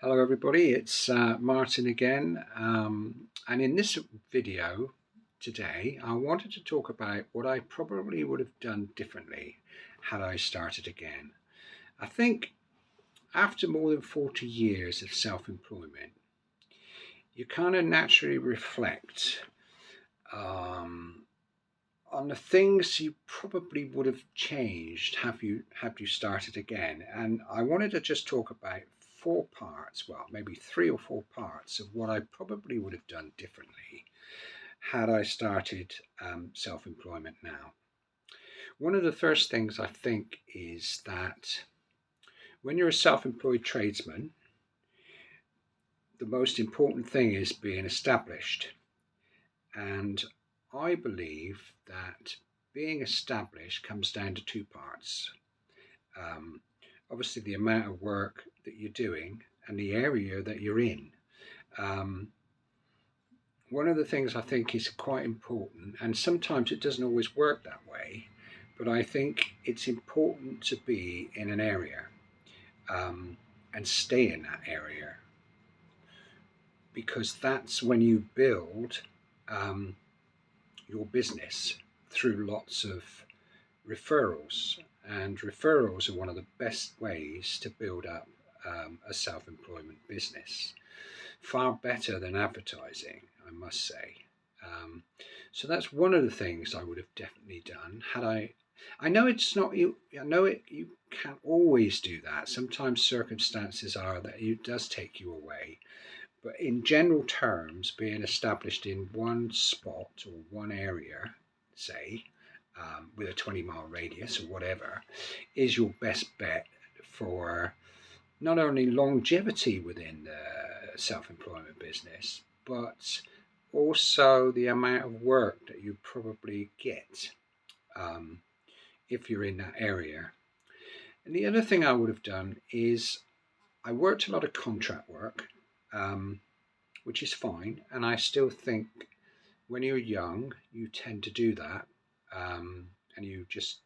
Hello everybody, it's Martin again, and in this video today I wanted to talk about what I probably would have done differently had I started again. I think after more than 40 years of self-employment, you kind of naturally reflect um, on the things you probably would have changed have you started again. And I wanted to just talk about four parts, well, maybe three or four parts of what I probably would have done differently had I started self-employment now. One of the first things I think is that when you're a self-employed tradesman, the most important thing is being established. And I believe that being established comes down to two parts. Um, Obviously, the amount of work that you're doing and the area that you're in. Um, One of the things I think is quite important, and sometimes it doesn't always work that way, but I think it's important to be in an area um, and stay in that area, because that's when you build um, your business through lots of referrals. And referrals are one of the best ways to build up a self employment business. Far better than advertising, I must say. Um, so that's one of the things I would have definitely done had I. I know it's not you. I know it. You can't always do that. Sometimes circumstances are that it does take you away. But in general terms, being established in one spot or one area, say, with a 20-mile radius or whatever, is your best bet for not only longevity within the self-employment business, but also the amount of work that you probably get um, if you're in that area. And the other thing I would have done is I worked a lot of contract work, um, which is fine. And I still think when you're young, you tend to do that, and you just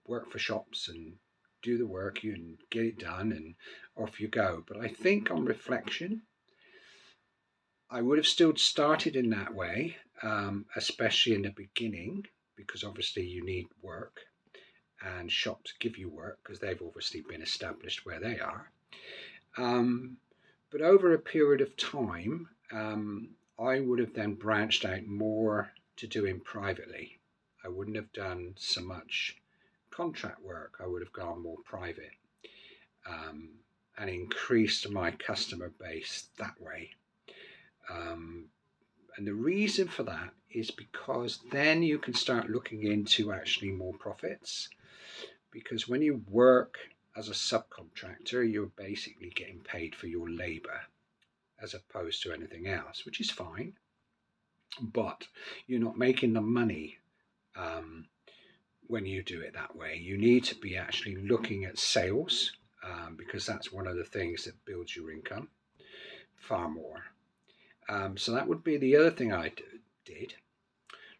work for shops and do the work, you and get it done, and off you go. But I think on reflection, I would have still started in that way, especially in the beginning, because obviously you need work and shops give you work because they've obviously been established where they are. Um, but over a period of time, I would have then branched out more to doing privately. I wouldn't have done so much contract work. I would have gone more private, um, and increased my customer base that way. Um, and the reason for that is because then you can start looking into actually more profits. Because when you work as a subcontractor, you're basically getting paid for your labor as opposed to anything else, which is fine. But you're not making the money um, when you do it that way. You need to be actually looking at sales, because that's one of the things that builds your income far more. So that would be the other thing I did.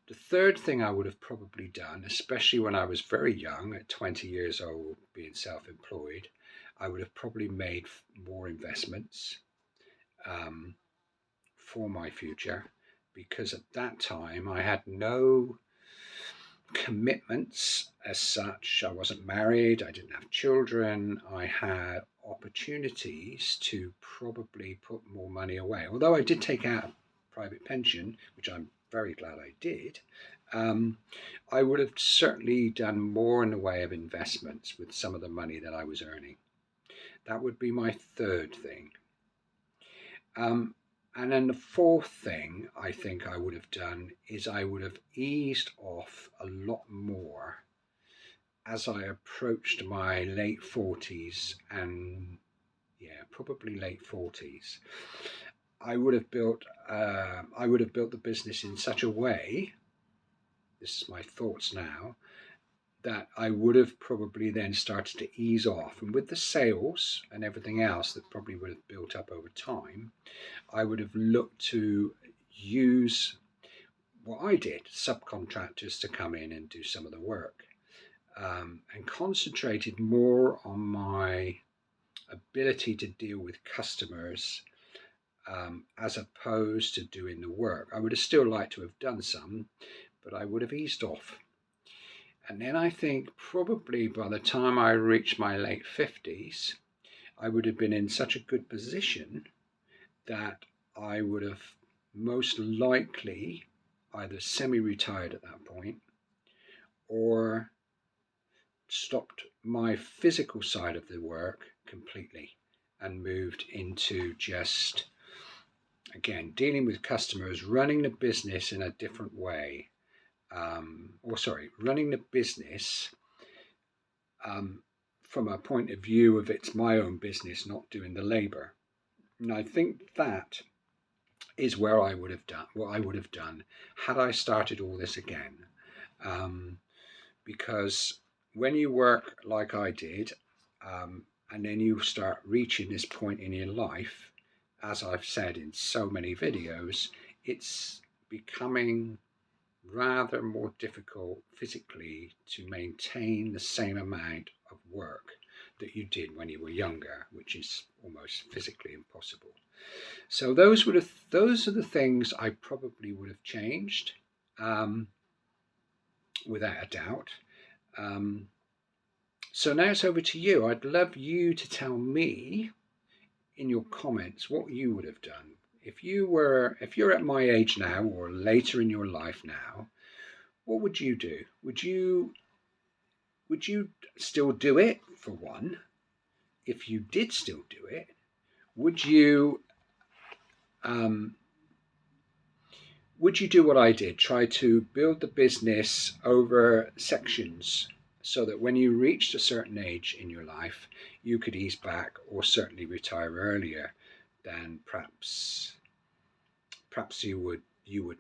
The third thing I would have probably done, especially when I was very young, at 20 years old, being self employed, I would have probably made more investments um, for my future, because at that time I had no commitments as such. I wasn't married, I didn't have children, I had opportunities to probably put more money away. Although I did take out a private pension, which I'm very glad I did, um, I would have certainly done more in the way of investments with some of the money that I was earning. That would be my third thing. Um, and then the fourth thing I think I would have done is I would have eased off a lot more as I approached my late 40s, and yeah, probably late 40s. I would have built the business in such a way, this is my thoughts now, that I would have probably then started to ease off. And with the sales and everything else that probably would have built up over time, I would have looked to use what I did, subcontractors to come in and do some of the work, and concentrated more on my ability to deal with customers as opposed to doing the work. I would have still liked to have done some, but I would have eased off. And then I think probably by the time I reached my late 50s, I would have been in such a good position that I would have most likely either semi-retired at that point or stopped my physical side of the work completely and moved into just, again, dealing with customers, running the business in a different way. Running the business from a point of view of it's my own business, not doing the labor. And I think that is where I would have done what I would have done had I started all this again. Because when you work like I did, and then you start reaching this point in your life, as I've said in so many videos, it's becoming rather more difficult physically to maintain the same amount of work that you did when you were younger, which is almost physically impossible. So those are the things I probably would have changed, without a doubt. So now it's over to you. I'd love you to tell me in your comments what you would have done. If you're at my age now or later in your life now, what would you do? Would you still do it, for one? If you did still do it, would you do what I did? Try to build the business over sections so that when you reached a certain age in your life, you could ease back or certainly retire earlier than perhaps you would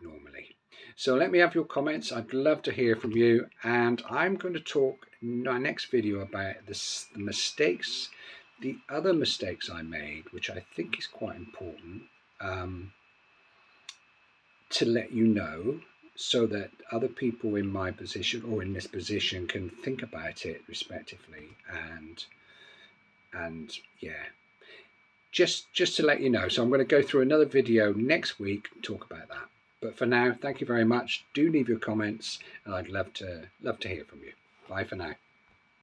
normally. So let me have your comments. I'd love to hear from you, and I'm going to talk in my next video about the other mistakes I made, which I think is quite important to let you know, so that other people in my position or in this position can think about it respectively, and yeah, just to let you know. So I'm going to go through another video next week and talk about that. But for now, thank you very much. Do leave your comments, and I'd love to hear from you. Bye for now.